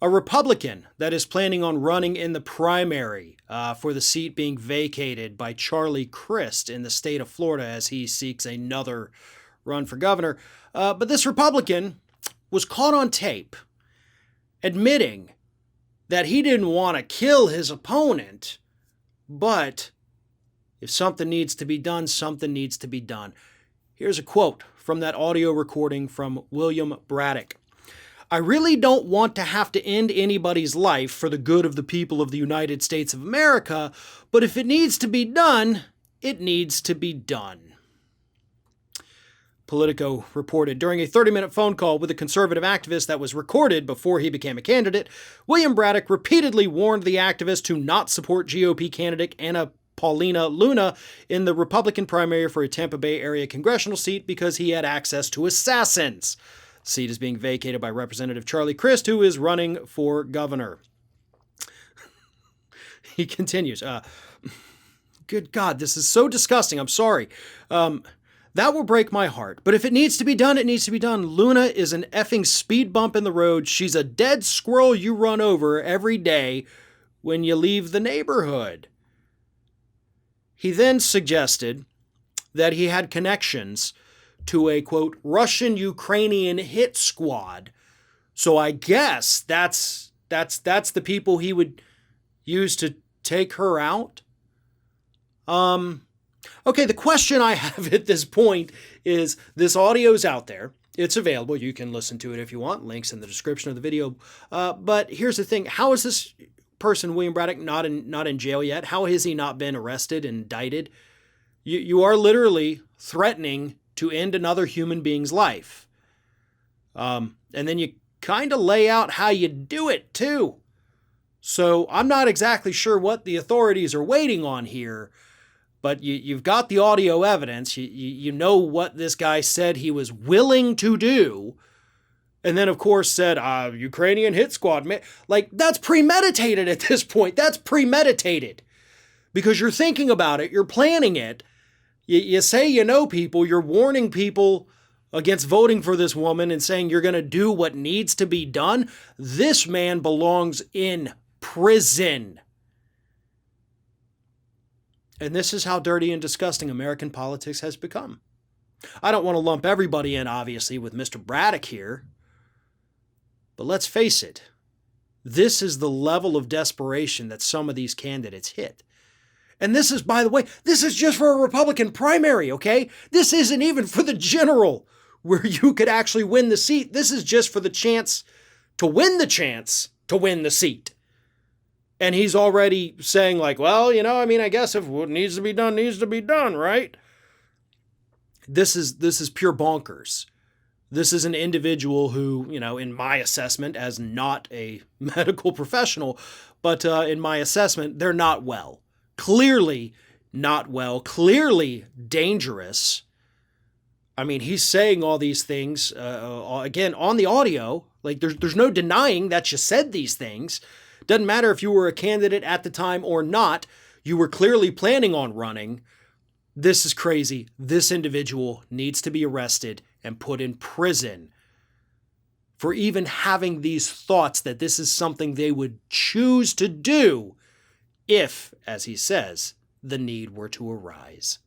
A Republican that is planning on running in the primary for the seat being vacated by Charlie Crist in the state of Florida as he seeks another run for governor. But this Republican was caught on tape admitting that he didn't want to kill his opponent, but if something needs to be done, something needs to be done. Here's a quote from that audio recording from William Bradick. I really don't want to have to end anybody's life for the good of the people of the United States of America, but if it needs to be done, it needs to be done. Politico reported during a 30-minute phone call with a conservative activist that was recorded before he became a candidate, William Bradick repeatedly warned the activist to not support GOP candidate Paulina Luna in the Republican primary for a Tampa Bay area congressional seat because he had access to assassins. The seat is being vacated by Representative Charlie Crist, who is running for governor. He continues, good God, this is so disgusting. I'm sorry. That will break my heart. But if it needs to be done, it needs to be done. Luna is an effing speed bump in the road. She's a dead squirrel you run over every day when you leave the neighborhood. He then suggested that he had connections to a, quote, Russian-Ukrainian hit squad. So I guess that's the people he would use to take her out. Okay, the question I have at this point is this audio's out there. It's available. You can listen to it if you want. Links in the description of the video. But here's the thing. How is this person, William Bradick, not in jail yet? How has he not been arrested and indicted? You are literally threatening to end another human being's life. And then you kind of lay out how you do it, too. So I'm not exactly sure what the authorities are waiting on here, but you've got the audio evidence. You know what this guy said he was willing to do. And then, of course, said, Ukrainian hit squad. Like, that's premeditated at this point. That's premeditated. Because you're thinking about it. You're planning it. You say you know people. You're warning people against voting for this woman and saying you're going to do what needs to be done. This man belongs in prison. And this is how dirty and disgusting American politics has become. I don't want to lump everybody in, obviously, with Mr. Braddock here. But let's face it, this is the level of desperation that some of these candidates hit. And this is, by the way, this is just for a Republican primary, okay? This isn't even for the general where you could actually win the seat. This is just for the chance to win the seat. And he's already saying like, well, I guess if what needs to be done, right? This is pure bonkers. This is an individual who, in my assessment, as not a medical professional, but in my assessment, they're not well. Clearly not well. Clearly dangerous. I mean, he's saying all these things, again, on the audio. Like, there's no denying that you said these things. Doesn't matter if you were a candidate at the time or not. You were clearly planning on running. This is crazy. This individual needs to be arrested and put in prison for even having these thoughts that this is something they would choose to do if, as he says, the need were to arise.